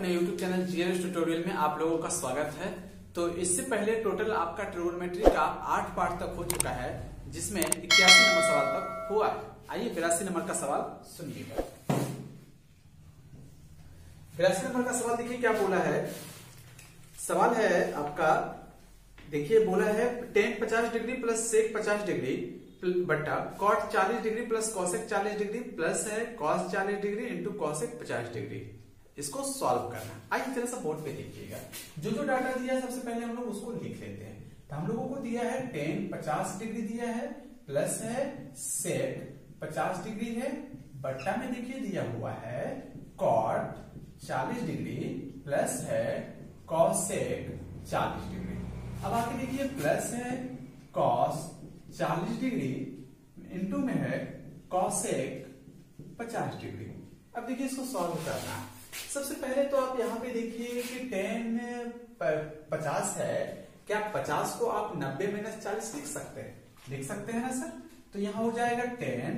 अपने YouTube channel GS tutorial में आप लोगों का स्वागत है। तो इससे पहले टोटल आपका ट्रिगोनोमेट्री का 8 पार्ट तक हो चुका है, जिसमें 81 नंबर सवाल तक हुआ है। आइए 82 नंबर का सवाल सुनिएगा। 82 नंबर का सवाल देखिए क्या बोला है। सवाल है आपका, देखिए बोला है tan 50 degree plus sec 50 degree बट्टा cot 40 degree plus cosec 40 degree plus है cos 40 degree into cosec 50 degree. इसको सॉल्व करना। आइए जरा सा बोर्ड पे देखिएगा, जो जो डाटा दिया है सबसे पहले हम लोग उसको लिख लेते हैं। तो हम लोगों को दिया है tan 50 डिग्री दिया है, प्लस है sec 50 डिग्री है, बट्टा में देखिए दिया हुआ है cot 40 डिग्री प्लस है cosec 40 डिग्री। अब आके देखिए प्लस है cos 40 डिग्री इंटू में है cosec 50 डिग्री। अब देखिए इसको सॉल्व करना। सबसे पहले तो आप यहाँ पे देखिए कि tan 50 है, क्या 50 को आप 90 माइनस 40 लिख सकते हैं? लिख सकते हैं ना सर। तो यहाँ हो जाएगा tan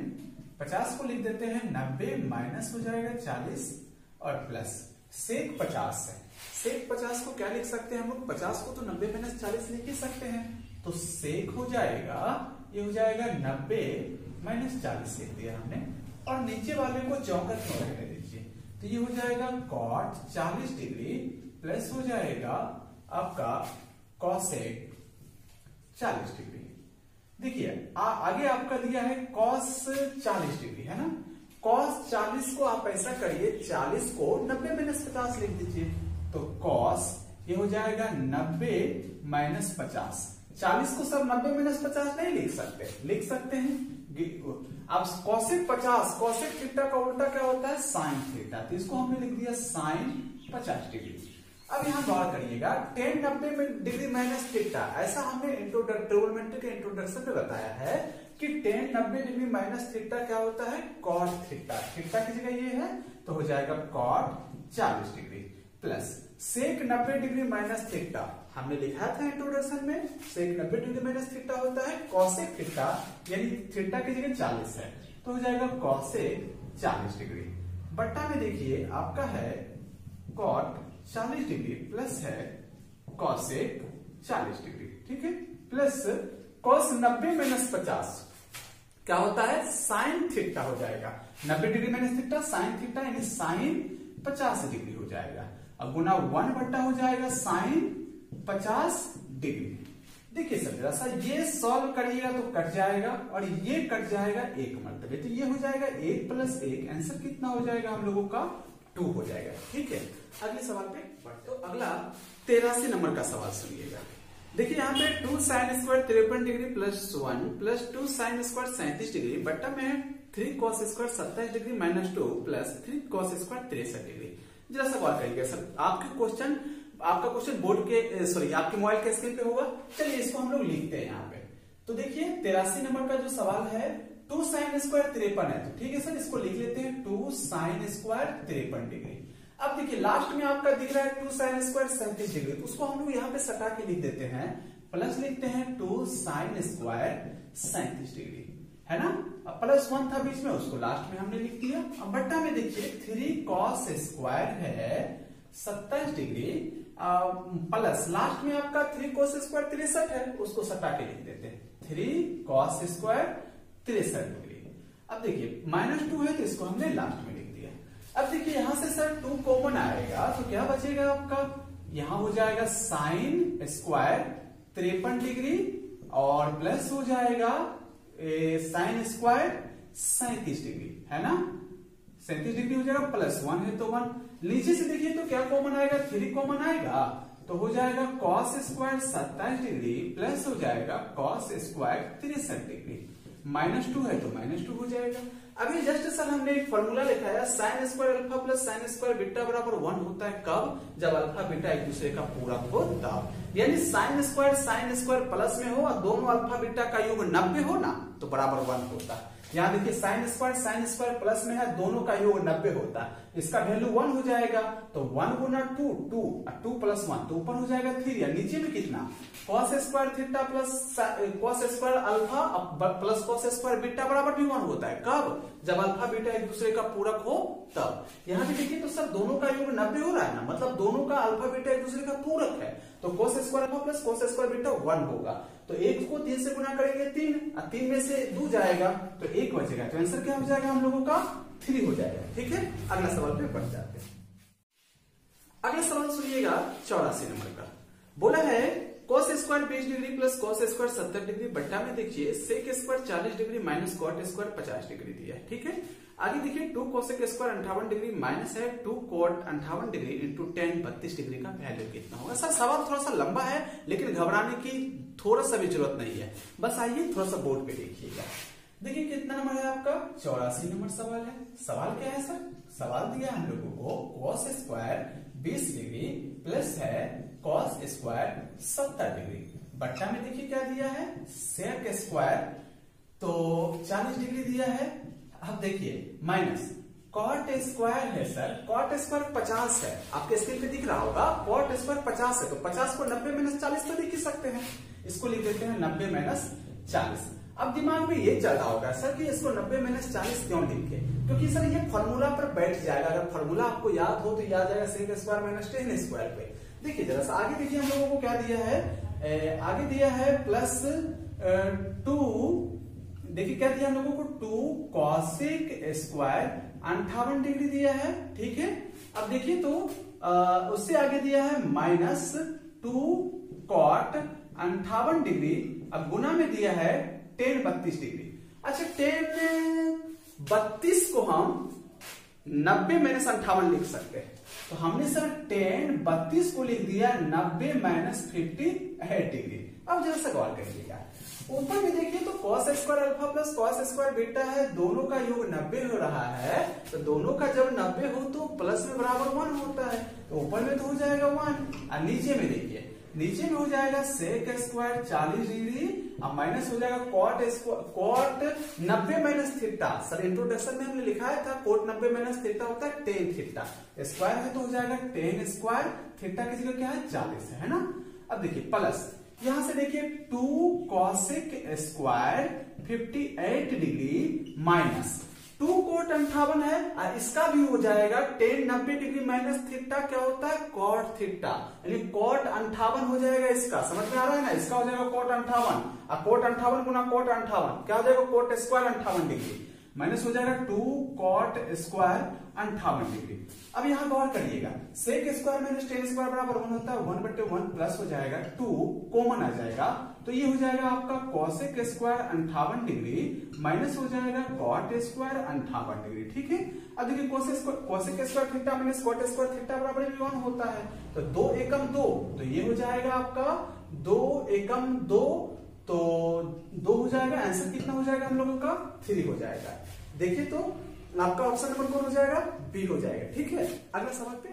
50 को लिख देते हैं 90 माइनस हो जाएगा 40 और प्लस sec 50 है। sec 50 को क्या लिख सकते हैं हम लोग? 50 को तो 90 माइनस 40 लिख ही सकते हैं। तो sec हो जाएगा, ये हो जाएगा 90 माइनस 40 लिख दिया हमने, और नीचे वाले को चौकट में रहने दीजिए। तो ये हो जाएगा cot 40 डिग्री प्लस हो जाएगा आपका cosec 40 डिग्री। देखिए आगे आपका दिया है cos 40 डिग्री है ना। cos 40 को आप ऐसा करिए, 40 को 90 माइनस 50 लिख दीजिए। तो cos ये हो जाएगा 90 माइनस 50। 40 को सब 90 माइनस 50 नहीं लिख सकते, लिख सकते हैं। अब cosec 50, cosec थीटा का उल्टा क्या होता है? sin theta. तो इसको हमने लिख दिया sin 50 डिग्री। अब यहां गौर करिएगा, tan 90 डिग्री माइनस थीटा, ऐसा हमने ट्रिगोनोमेट्री के इंट्रोडक्शन में बताया है कि tan 90 डिग्री माइनस थीटा क्या होता है? cot theta. थीटा की जगह ये है तो हो जाएगा cot 40 degree plus sec 90 degree minus theta. हमने लिखा था इंट्रोडक्शन में sec 90 डिग्री माइनस थीटा होता है cosec थीटा, यानी थीटा की जगह 40 है तो हो जाएगा cosec 40 डिग्री। बट्टा में देखिए आपका है cot 40 डिग्री प्लस है cosec 40 डिग्री, ठीक है, प्लस cos 90 माइनस 50 क्या होता है? sin थीटा हो जाएगा। 90 degree minus theta sin theta यानी sin 50 डिग्री हो जाएगा। अब गुना 1 बट्टा हो जाएगा sin 50 डिग्री। देखिए सर जरा सा ये सॉल्व करिएगा तो कट जाएगा और ये कट जाएगा एक मरतबे, तो ये हो जाएगा 1 प्लस 1। आंसर कितना हो जाएगा हम लोगों का? 2 हो जाएगा। ठीक है, अगले सवाल पे बढ़ते। तो अगला 83 नंबर का सवाल सुनिएगा। देखिए यहाँ पे 2 sin square 53 degree plus 1 plus 2 sin square 37 degree बट्टा में 3 cos square 27 degree minus 2 plus 3 cos square 63 degree. जरा सा गौर करिएगा सर, आपका क्वेश्चन बोर्ड के सॉरी आपके मोबाइल के स्क्रीन पे होगा। चलिए इसको हम लोग लिखते हैं यहाँ पे। तो देखिए 83 नंबर का जो सवाल है 2 sin स्क्वायर 53 है, तो ठीक है सर इसको लिख लेते हैं 2 sin स्क्वायर 53 डिग्री। अब देखिए लास्ट में आपका दिख रहा है 2 sin स्क्वायर 37 डिग्री, तो उसको हम लोग यहाँ पे सटा के लिख देते हैं, प्लस लिखते हैं 2 sin स्क्वायर 37 डिग्री, है ना। अब प्लस 1 था बीच में, उसको लास्ट में हमने लिख दिया। अब बट्टा में देखिए 3 cos स्क्वायर है 27 डिग्री प्लस लास्ट में आपका 3 cos स्क्वायर 63 है, उसको सटा के लिख देते हैं 3 cos स्क्वायर 63 डिग्री। अब देखिए -2 है तो इसको हमने लास्ट में लिख दिया। अब देखिए यहां से सर 2 कॉमन आएगा तो क्या बचेगा आपका? यहां हो जाएगा sin स्क्वायर 53 डिग्री और प्लस हो जाएगा sin स्क्वायर 37 डिग्री, है ना। 37 डिग्री हो जाएगा, प्लस 1 है तो 1। नीचे से देखिए तो क्या कॉमन आएगा? 3 कॉमन आएगा तो हो जाएगा cos स्क्वायर 27 डिग्री प्लस हो जाएगा cos स्क्वायर 63 डिग्री। -2 है तो -2 हो जाएगा। अभी जस्ट सर हमने एक फॉर्मूला लिखा है sin square alpha plus sin square beta बराबर 1 होता है कब? जब अल्फा बीटा एक दूसरे का पूरक हो तब, यानी sin स्क्वायर प्लस में हो और दोनों अल्फा बीटा का योग 90 हो ना तो बराबर 1 होता है। यहाँ देखिए sin स्क्वायर प्लस में है, दोनों का योग 90 होता है, इसका वैल्यू 1 हो जाएगा, तो 1 गुना 2 2 2 प्लस 1 तो ऊपर हो जाएगा 3, या नीचे में कितना cos square theta plus cos square alpha plus cos square beta बराबर भी 1 होता है। कब? जब अल्फा बीटा एक दूसरे का पूरक हो तब। यहाँ पे देखिए तो सर दोनों का योग 90 हो रहा है ना, मतलब दोनों का अल्फा बीटा एक दूसरे का पूरक है, तो cos square alpha plus cos square beta 1 होगा। तो 1 को 3 से गुना करेंगे 3, 3 में से 2 जाएगा तो 1 बचेगा, तो आंसर क्या हो जाएगा हम लोगों का 3 हो जाएगा। ठीक है, अगला सवाल पे बढ़ जाते हैं। अगला सवाल सुनिएगा 84 नंबर का। बोला है cos square 20 degree plus cos square 70 degree बट्टा में देखिए sec square 40 degree minus cot square 50 degree दिया है। ठीक है, आगे देखिए 2 cosec स्क्वायर 58 डिग्री माइनस है 2 cot 58 डिग्री इंटू 10 32 डिग्री का वैल्यू कितना होगा। सर सवाल थोड़ा सा लंबा है, लेकिन घबराने की थोड़ा सा भी जरूरत नहीं है, बस आइए थोड़ा सा बोर्ड पे देखिएगा। देखिए कितना नंबर है आपका 84 नंबर सवाल है। सवाल क्या है सर? सवाल दिया हम लोगों को cos स्क्वायर 20 डिग्री प्लस है cos स्क्वायर 70 डिग्री बट्टा में देखिए क्या दिया है sec स्क्वायर तो 40 डिग्री दिया है। अब देखिए माइनस cot स्क्वायर है सर, cot स्क्वायर 50 है, आपके स्क्रीन पे दिख रहा होगा cot स्क्वायर 50 है, तो 50 को 90 माइनस 40 तो लिख ही सकते हैं, इसको लिख देते हैं 90 माइनस 40। अब दिमाग में ये चल रहा होगा सर कि इसको 90 माइनस 40 क्यों लिखे, क्योंकि सर ये फॉर्मूला पर बैठ जाएगा, अगर फॉर्मूला आपको याद हो तो याद आएगा sec square minus tan square पे। देखिए जरा सा आगे देखिए हम लोगों को क्या दिया है, आगे दिया है प्लस 2, देखिए क्या दिया हम लोगों को 2 cosec स्क्वायर 58 डिग्री दिया है। ठीक है, अब देखिए तो उससे आगे दिया है माइनस 2 cot 58 डिग्री, अब गुना में दिया है tan 32 डिग्री। अच्छा tan 32 को हम 90 माइनस 58 लिख सकते हैं, तो हमने सर tan 32 को लिख दिया 90 माइनस 58 डिग्री। अब जरा सा गौर करिएगा, ऊपर में देखिए तो cos square alpha plus cos square beta है, दोनों का योग 90 हो रहा है, तो दोनों का जब 90 हो तो प्लस में बराबर 1 होता है, तो ऊपर में तो हो जाएगा 1, और नीचे में देखिए नीचे में हो जाएगा sec स्क्वायर 40 डिग्री, अब माइनस हो जाएगा cot 90 minus theta. Sir introduction में हमने लिखा था cot 90 माइनस थीटा होता है tan थीटा, स्क्वायर है तो हो जाएगा tan स्क्वायर, थीटा की जगह क्या है 40 है ना। अब देखिए प्लस यहां से देखिए 2 cosec square 58 degree minus 2 cot 58 है, और इसका भी हो जाएगा tan 90 डिग्री माइनस थीटा क्या होता है cot थीटा, यानी cot 58 हो जाएगा। इसका समझ में आ रहा है ना, इसका हो जाएगा cot 58, और cot 58 गुना cot 58 क्या हो जाएगा cot स्क्वायर 58 डिग्री माइनस हो जाएगा 2 cot स्क्वायर 58 डिग्री। अब यहां गौर करिएगा sec square minus tan square बराबर 1 होता है, 1/1 प्लस हो जाएगा 2 कॉमन आ जाएगा, तो ये हो जाएगा आपका cosec स्क्वायर 58 डिग्री माइनस हो जाएगा cot स्क्वायर 58 डिग्री। ठीक है, अब देखिए cosec square theta minus cot square theta बराबर 1 होता है, तो 2 एकम 2, तो ये हो जाएगा आपका 2 एकम 2, तो 2 हो जाएगा, आंसर कितना हो जाएगा हम लोगों का 3 हो जाएगा। देखिए तो आपका ऑप्शन नंबर कौन हो जाएगा बी हो जाएगा। ठीक है, अगला सवाल पे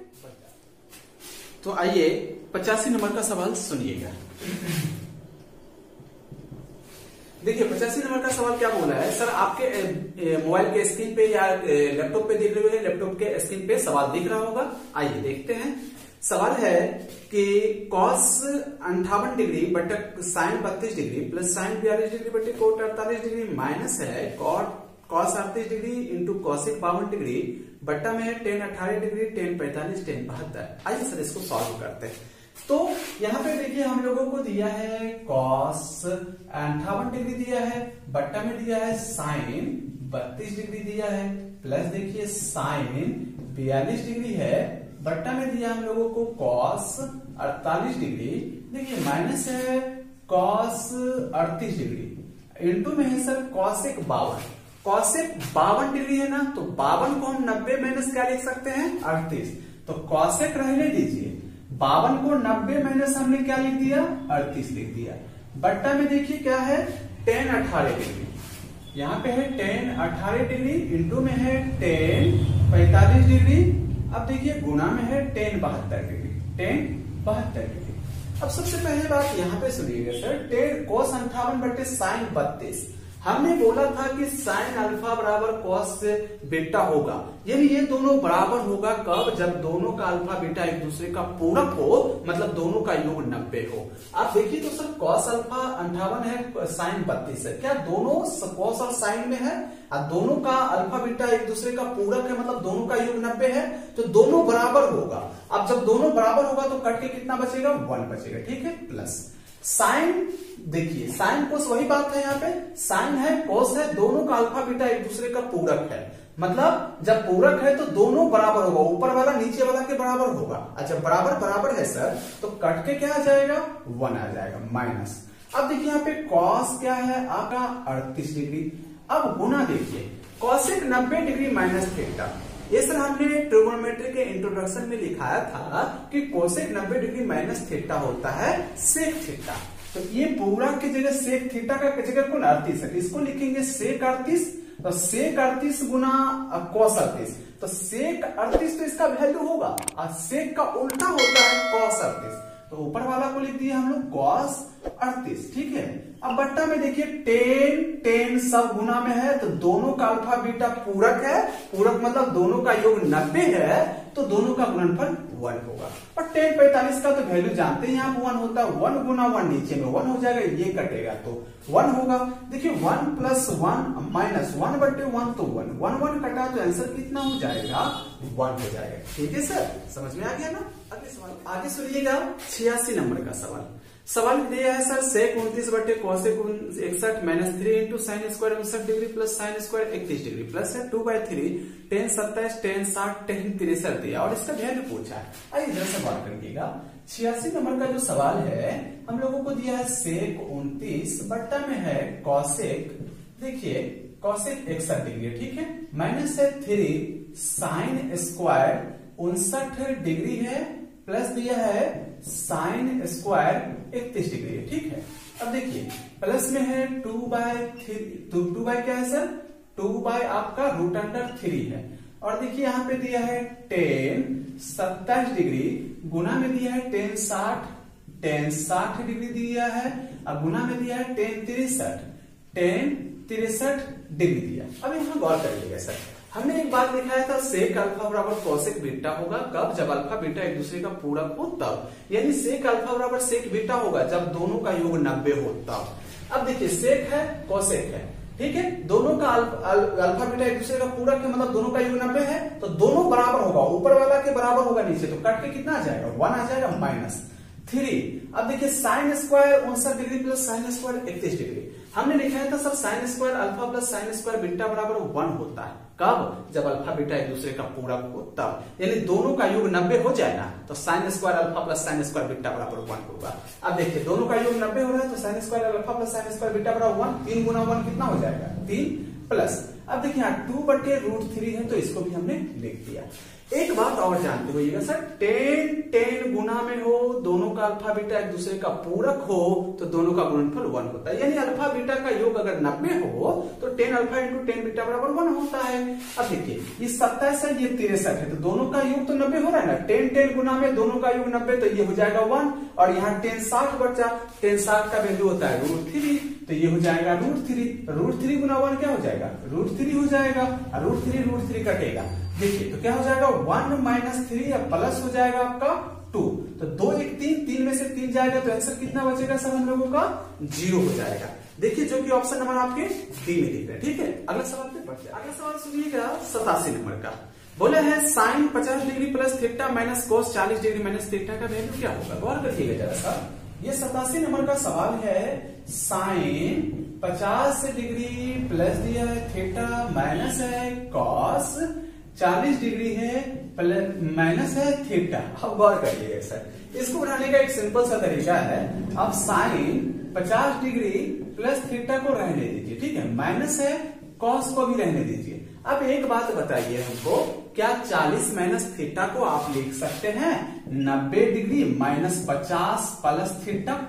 तो आइए 85 नंबर का सवाल सुनिएगा। देखिए 85 नंबर का सवाल क्या बोला है सर, आपके मोबाइल के स्क्रीन पे या लैपटॉप पे देख रहे हो, लैपटॉप के स्क्रीन पे सवाल दिख रहा होगा, आइए देखते हैं। सवाल है कि cos 58 डिग्री बटे sin 32 degree plus sin 42 degree बटे cot 48 डिग्री माइनस है cos 38 degree into cosec 52 degree बट्टा में है tan 18 डिग्री tan 45 tan 72। आइए सर इसको सॉल्व करते हैं। तो यहाँ पे देखिए हम लोगों को दिया है cos 58 डिग्री दिया है, बट्टा में दिया है sin 32 डिग्री दिया है, प्लस देखिए sin 42 डिग्री है, बट्टा में दिया हम लोगों को cos 48 डिग्री, देखिए माइनस है cos 38 डिग्री, इंटू में है सर cosec 52, cosec 52 डिग्री है ना, तो 52 को हम 90 माइनस क्या लिख सकते हैं 38, तो cosec रहने दीजिए, 52 को 90 माइनस हमने क्या लिख दिया 38 लिख दिया, बट्टा में देखिए क्या है tan 18 डिग्री, यहाँ पे है tan 18 डिग्री, इंटू में है tan 45 डिग्री, अब देखिए गुना में है tan 72 डिग्री, tan 72 डिग्री। अब सबसे पहले बात यहाँ पे सुनिएगा सर, tan cos 58 बटे sin 32, हमने बोला था कि साइन अल्फा बराबर कॉस बीटा होगा, यानी ये दोनों बराबर होगा कब, जब दोनों का अल्फा बीटा एक दूसरे का पूरक हो, मतलब दोनों का योग 90 हो। आप देखिए तो सर कॉस अल्फा 58 है, साइन 32 है, क्या दोनों कॉस और साइन में है, और दोनों का अल्फा बीटा एक दूसरे का पूरक है, मतलब दोनों का योग 90 है, तो दोनों बराबर होगा। अब जब दोनों बराबर होगा तो कट के कितना बचेगा, 1 बचेगा, ठीक है। प्लस साइन, देखिए साइन कोस वही बात है, यहाँ पे साइन है कोस है, दोनों का अल्फा बीटा एक दूसरे का पूरक है, मतलब जब पूरक है तो दोनों बराबर होगा, ऊपर वाला नीचे वाला के बराबर होगा। अच्छा बराबर बराबर है सर, तो कट के क्या आ जाएगा, 1 आ जाएगा माइनस। अब देखिए यहाँ पे कॉस क्या है आपका 38 डिग्री। अब गुना देखिए कॉसेक 90 डिग्री माइनस थीटा, ये सर हमने ट्रिगोनोमेट्री के इंट्रोडक्शन में लिखाया था कि कोसेक 90 डिग्री माइनस थीटा होता है सेक थीटा। तो ये पूरा की जगह सेक थीटा का जगह कौन 38 है, इसको लिखेंगे सेक 38, तो सेक 38 गुना कॉस 38, तो सेक 38 तो इसका वैल्यू होगा, और सेक का उल्टा होता है कॉस 38, तो ऊपर वाला को लिख दिए हम लोग कॉस 38, ठीक है। अब बट्टा में देखिए टेन सब गुना में है, तो दोनों का अल्फा बीटा पूरक है, पूरक मतलब दोनों का योग 90 है, तो दोनों का गुणनफल 1 होगा। और tan 45 का तो वैल्यू जानते हैं, यहाँ 1 होता है, 1 गुना 1 नीचे में 1 हो जाएगा, ये कटेगा तो 1 होगा। देखिए 1 प्लस 1 माइनस 1 बटे 1 तो 1 कटा, तो आंसर कितना हो जाएगा, 1 हो जाएगा, ठीक है सर, समझ में आ गया ना। अगले सवाल आगे सुनिएगा, 86 नंबर का सवाल दिया है सर, सेक 29 बटे cosec 61 minus 3 into sine square 59 degree plus sine square 31 degree plus है 2/3 tan 27 tan 60 tan 63 दिया, और इसका वैल्यू पूछा है। आइए इधर से बात करिएगा, 86 नंबर का जो सवाल है हम लोगों को दिया है सेक 29 बट्टा में है कॉसेक, देखिए कॉसेक 61 डिग्री, ठीक है, माइनस है 3 साइन स्क्वायर 59 डिग्री है, प्लस दिया है साइन स्क्वायर 31 डिग्री, ठीक है। अब देखिए प्लस में है 2/3, 2 बाय क्या है सर, 2 बाय आपका √3 है, और देखिए यहाँ पे दिया है tan 27 डिग्री, गुना में दिया है tan 60 डिग्री दिया है, और गुना में दिया है tan 63 डिग्री दिया। अब यहाँ गौर करिएगा सर, हमने एक बात दिखाया था सेक अल्फा बराबर कोसेक बीटा होगा कब, जब अल्फा बीटा एक दूसरे का पूरक हो तब, यानी सेक अल्फा बराबर सेक बीटा होगा जब दोनों का योग 90 हो तब। अब देखिए सेक है कोसेक है, ठीक है, दोनों का अल्फा बीटा एक दूसरे का पूरक है, मतलब दोनों का योग 90 है, तो दोनों बराबर होगा, ऊपर वाला के बराबर होगा नीचे, तो कट के कितना आ जाएगा, 1 आ जाएगा माइनस 3। अब देखिए sine square 59 degree plus sine square 31 degree, हमने लिखा था sir sine square alpha plus sine square beta बराबर 1 होता है, कब, जब अल्फा बीटा एक दूसरे का पूरक हो तब, यानी दोनों का योग 90 हो जाए ना, तो sine square alpha plus sine square beta बराबर 1 होगा। अब देखिए दोनों का योग 90 हो रहा है, तो sine square alpha plus sine square beta बराबर 1, 3 गुना 1 कितना हो जाएगा, 3 प्लस। अब देखिए यहाँ 2 बटे √3 है, तो इसको भी हमने लिख दिया। एक बात और जानते होइएगा सर, tan गुना में हो, दोनों का अल्फा बीटा एक दूसरे का पूरक हो, तो दोनों का गुणनफल 1 होता है, यानी अल्फा बीटा का योग अगर 90 हो तो tan alpha into tan beta बराबर 1 होता है। अब देखिए ये 27 है, ये 63 है, तो दोनों का योग तो 90 हो रहा है ना, tan गुना में दोनों का योग 90, तो ये हो जाएगा 1, और यहाँ tan 60 बचा, tan 60 का वैल्यू होता है √3, तो ये हो जाएगा √3 गुना 1 क्या हो जाएगा, √3 हो जाएगा, और √3 कटेगा, देखिए तो क्या हो जाएगा 1 माइनस 3, या प्लस हो जाएगा आपका 2, तो 2 1 3 में से 3 जाएगा, तो आंसर कितना बचेगा सर हम लोगों का, 0 हो जाएगा। देखिए जो कि ऑप्शन नंबर आपके डी में दिख रहा है, ठीक है। अगला सवाल पे बढ़ते हैं, अगला सवाल सुनिएगा 87 नंबर का, बोला है sine 50 degree plus theta minus cos 40 degree minus theta का वैल्यू क्या होगा, गौर करिएगा जरा सा। ये 87 नंबर का सवाल है, साइन 50 डिग्री प्लस दिया है थीटा माइनस है कॉस 40 डिग्री है प्लस माइनस है थीटा। अब गौर करिएगा सर, इसको बनाने का एक सिंपल सा तरीका है, आप साइन 50 डिग्री प्लस थीटा को रहने दीजिए, ठीक है, माइनस है कॉस को भी रहने दीजिए। अब एक बात बताइए हमको, क्या 40 माइनस थीटा को आप लिख सकते हैं 90 डिग्री माइनस 50 प्लस थीटा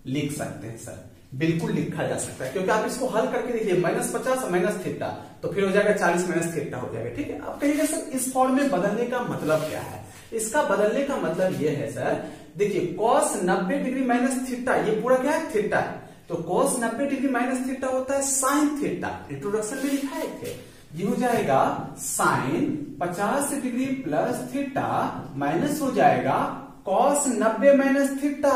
लिख सकते हैं सर, बिल्कुल लिखा जा सकता है, क्योंकि आप इसको हल करके देखिए -50 माइनस थीटा, तो फिर हो जाएगा 40 माइनस थीटा हो जाएगा, ठीक है। अब कहिएगा सर इस फॉर्म में बदलने का मतलब क्या है, इसका बदलने का मतलब ये है सर, देखिए cos 90 डिग्री माइनस थीटा, ये पूरा क्या है थीटा है, तो cos 90 डिग्री माइनस थीटा होता है sin थीटा, इंट्रोडक्शन में लिखाए थे। ये हो जाएगा sin 50 degree plus theta minus हो जाएगा cos 90 minus theta,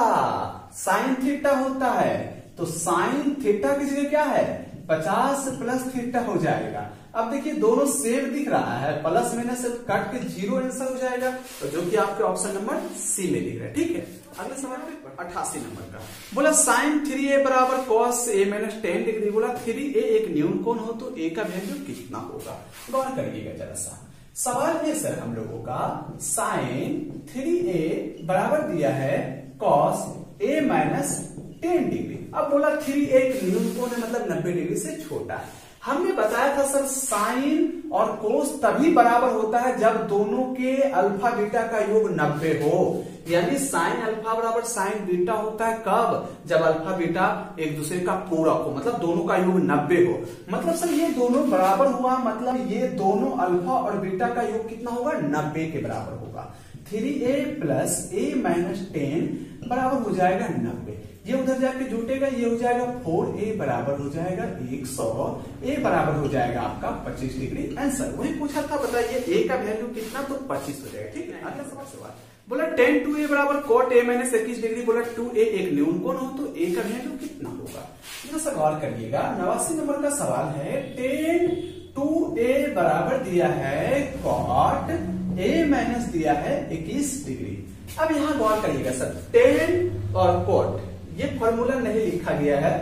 sin theta होता है। तो sin थीटा की जगह क्या है 50 प्लस थीटा हो जाएगा। अब देखिए दोनों सेम दिख रहा है, प्लस माइनस से कट के 0 आंसर हो जाएगा, तो जो कि आपके ऑप्शन नंबर सी में दिख रहा है। ठीक है, अगले सवाल पे 88 नंबर का बोला sin 3a बराबर cos a माइनस 10 डिग्री। बोला 3a एक न्यून कोण हो तो a का वैल्यू कितना होगा। गौर करिएगा जरा सा, सवाल है सर हम लोगों का sin 3a बराबर दिया है cos a माइनस 10 डिग्री। अब बोला 3a एक न्यून कोण है, मतलब 90 डिग्री से छोटा है। हमने बताया था सर साइन और कोस तभी बराबर होता है जब दोनों के अल्फा बीटा का योग 90 हो, यानी साइन अल्फा बराबर साइन बीटा होता है कब, जब अल्फा बीटा एक दूसरे का पूरक हो, मतलब दोनों का योग 90 हो। मतलब सर ये दोनों बराबर हुआ, मतलब ये दोनों अल्फा और बीटा का योग कितना होगा 90 के बराबर होगा। 3a प्लस a माइनस 10 बराबर हो जाएगा 90। ये उधर जाके जुटेगा, ये हो जाएगा 4a बराबर हो जाएगा 100, a बराबर हो जाएगा आपका 25 डिग्री। आंसर वही पूछा था, बताइए a का वैल्यू कितना, तो 25 हो जाएगा। ठीक है, अगला सवाल बोला tan 2a बराबर cot a माइनस 21 डिग्री। बोला 2a एक न्यून कोण हो तो a का वैल्यू कितना होगा। तो सवाल करिएगा, 89 नंबर का सवाल है tan 2a बराबर दिया है cot a माइनस दिया है 21 डिग्री। अब यहां गौर करिएगा सर, tan और cot ये फॉर्मूला नहीं लिखा गया है,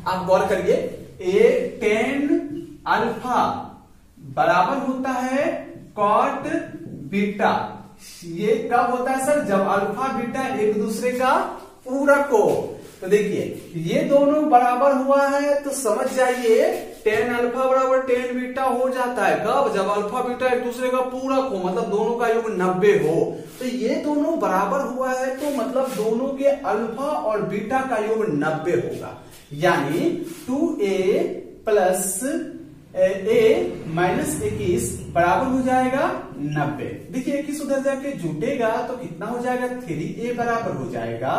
आप गौर करिए। a tan अल्फा बराबर होता है cot बीटा। ये कब होता है सर, जब अल्फा बीटा एक दूसरे का पूरक हो। तो देखिए ये दोनों बराबर हुआ है तो समझ जाइए tan अल्फा बराबर tan बीटा हो जाता है कब, जब अल्फा बीटा एक दूसरे का पूरक हो, मतलब दोनों का योग 90 हो। तो ये दोनों बराबर हुआ है तो मतलब दोनों के अल्फा और बीटा का योग 90 होगा, यानी 2a प्लस a माइनस 21 बराबर हो जाएगा 90। देखिए 21 उधर जाके जुटेगा तो कितना हो जाएगा, 3a बराबर हो जाएगा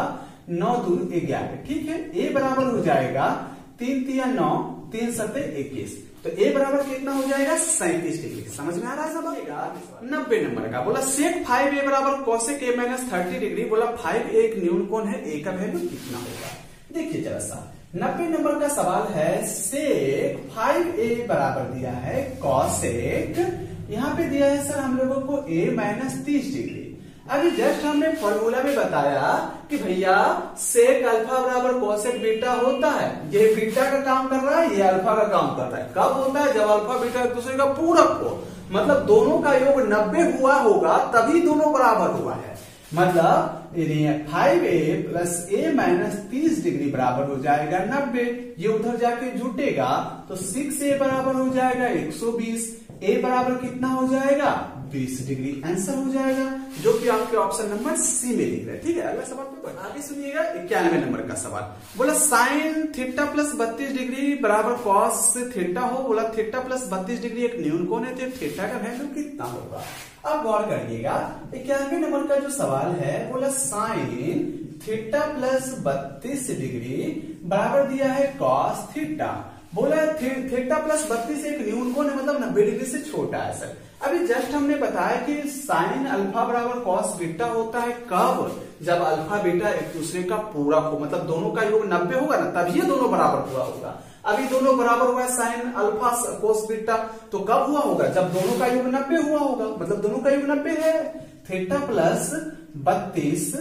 9 दूर 11। ठीक है, a बराबर हो जाएगा 3 तिया 9, 3 सते 21। तो a बराबर कितना हो जाएगा 37 डिग्री। समझ में आ रहा है सब। 90 नंबर का बोला sec 5a बराबर cosec a माइनस 30 डिग्री। बोला 5a एक न्यून कोण है, a का वैल्यू कितना होगा। देखिए जरा सा, 90 नंबर का सवाल है sec 5a बराबर दिया है cosec, यहाँ पे दिया है सर हम लोगों को a माइनस 30 डिग्री। अभी जस्ट हमने फॉर्मूला में बताया कि भैया सेक अल्फा बराबर कोसेक बीटा होता है। ये बीटा का काम कर रहा है, ये अल्फा का काम कर रहा है। कब होता है, जब अल्फा बीटा एक दूसरे का पूरक हो, मतलब दोनों का योग 90 हुआ होगा तभी दोनों बराबर हुआ है। मतलब 5a plus a minus 30 degree बराबर हो जाएगा 90। ये उधर जाके जुटेगा तो 6a बराबर हो जाएगा 120। a बराबर कितना हो जाएगा 20 डिग्री। आंसर हो जाएगा जो कि आपके ऑप्शन नंबर सी में लिख रहे हैं। ठीक है, अगला सवाल पे आगे सुनिएगा। 91 नंबर का सवाल बोला साइन थीटा प्लस 32 डिग्री बराबर कॉस थीटा हो। बोला थीटा प्लस 32 डिग्री एक न्यून कोण है, तो थीटा का वैल्यू कितना होगा। अब गौर करिएगा, 91 नंबर का जो सवाल है बोला साइन थीटा प्लस 32 डिग्री बराबर दिया है कॉस थीटा। बोला थीटा प्लस 32 एक न्यून कोण है, मतलब 90 डिग्री से छोटा है सर। अभी जस्ट हमने बताया कि साइन अल्फा बराबर कॉस बीटा होता है कब, जब अल्फा बीटा एक दूसरे का पूरक हो, मतलब दोनों का योग 90 होगा ना, तब ये दोनों बराबर हुआ होगा। अभी दोनों बराबर हुआ है साइन अल्फा कोस बीटा, तो कब हुआ होगा, जब दोनों का योग 90 हुआ होगा, मतलब दोनों का योग 90 है। थीटा प्लस 32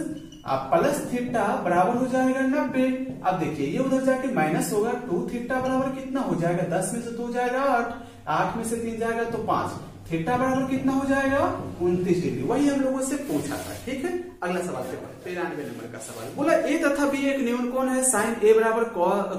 प्लस थीटा बराबर हो जाएगा 90। अब देखिए ये उधर जाके माइनस होगा, 2 थीटा बराबर कितना हो जाएगा, 10 में से 2 जाएगा 8, 8 में से 3 जाएगा तो 5। थीटा बराबर कितना हो जाएगा 29 डिग्री। वही हम लोगों से पूछा था। ठीक है, अगला सवाल पे 93 नंबर का सवाल बोला a तथा b एक न्यून कोण है, साइन a बराबर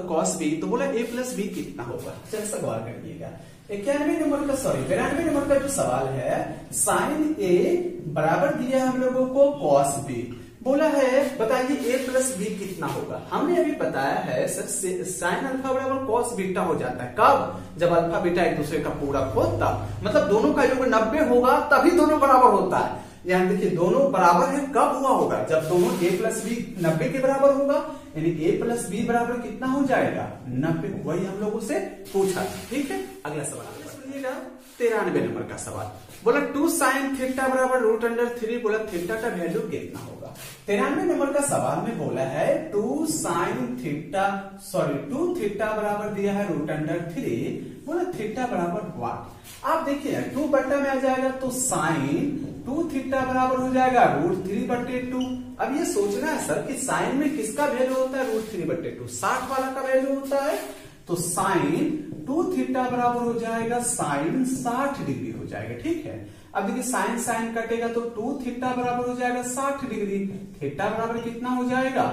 कॉस b। तो बोला a प्लस b कितना होगा। जैसा गौर करिएगा, 92 नंबर का जो सवाल है साइन a बराबर दिया हम लोगों को कॉस b। बोला है बताइए a प्लस b कितना होगा। हमने अभी बताया है सर साइन अल्फा बराबर कॉस बीटा हो जाता है कब, जब अल्फा बीटा एक दूसरे का पूरक हो तब, मतलब दोनों का योग 90 होगा तभी दोनों बराबर होता है। यानी देखिए दोनों बराबर है, कब हुआ होगा? जब दोनों a प्लस बी 90 के बराबर होगा, यानी a प्लस बी बराबर कितना हो जाएगा? 90। वही हम लोगों से पूछा। ठीक है, अगला सवाल सुनिएगा, 93 नंबर का सवाल। बोला 2 sin थीटा बराबर √3। बोला थीटा का वैल्यू कितना होगा? 93 नंबर का सवाल में बोला है 2 थीटा बराबर दिया है √3। बोला थीटा बराबर व्हाट? आप देखिए 2 बट्टा में आ जाएगा तो साइन 2 थीटा बराबर हो जाएगा √3/2। अब ये सोचना है सर कि साइन में किसका वैल्यू होता है? √3/2, 60 वाला का वैल्यू होता है। तो साइन 2 थीटा बराबर हो जाएगा साइन 60 डिग्री हो जाएगा। ठीक है, अब देखिए साइन साइन कटेगा तो 2 थीटा बराबर हो जाएगा 60 डिग्री। थीटा बराबर कितना हो जाएगा?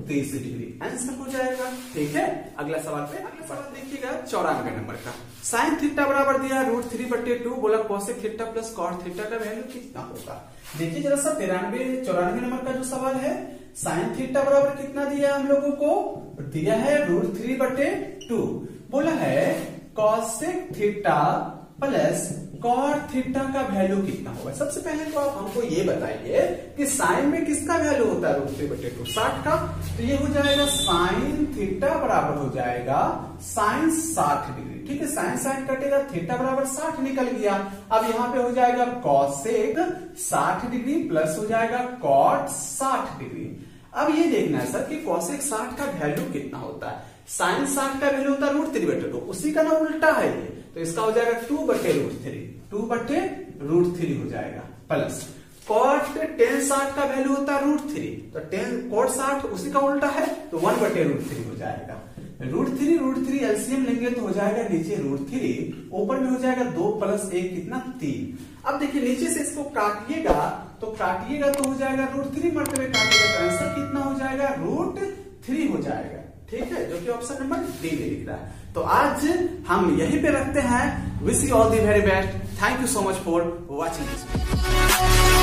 30 डिग्री। आंसर हो जाएगा। ठीक है, अगला सवाल पे। अगला सवाल देखिएगा 94 नंबर का। साइन थीटा बराबर दिया √3/2। बोला cosec theta plus cot theta का वैल्यू कितना होगा? देखिए जरा सा 94 नंबर का जो सवाल है, साइन थीटा बराबर कितना दिया हम लोगों को? दिया है √3/2। बोला है cosec theta plus cot theta का वैल्यू कितना होगा? सबसे पहले तो आप हमको ये बताइए कि साइन में किसका वैल्यू होता है? √3/2, 60 का। तो ये हो जाएगा साइन थीटा बराबर हो जाएगा साइन 60 डिग्री। ठीक है, साइन साइन कटेगा, थीटा बराबर 60 निकल गया। अब यहाँ पे हो जाएगा कोसेक 60 डिग्री प्लस हो जाएगा कॉट 60 डिग्री। अब ये देखना है सर कि कोसेक 60 का वैल्यू कितना होता है? साइन 60 का वैल्यू होता है √3/2, उसी का ना उल्टा है ये, तो इसका हो जाएगा 2/√3, 2/√3 हो जाएगा। प्लस कॉट tan 60 का वैल्यू होता है √3, तो tan cot 60 उसी का उल्टा है, तो 1/√3 हो जाएगा। √3 एलसीएम लेंगे तो हो जाएगा नीचे √3, ऊपर में हो जाएगा 2 + 1 कितना? 3। अब देखिए नीचे से इसको काटिएगा तो हो जाएगा √3 मरतबे काटिएगा तो आंसर कितना हो जाएगा? √3 हो जाएगा। ठीक है, जो कि ऑप्शन नंबर डी में लिख रहा है। तो आज हम यहीं पे रखते हैं। Wish you all the very best. Thank you so much for watching this video.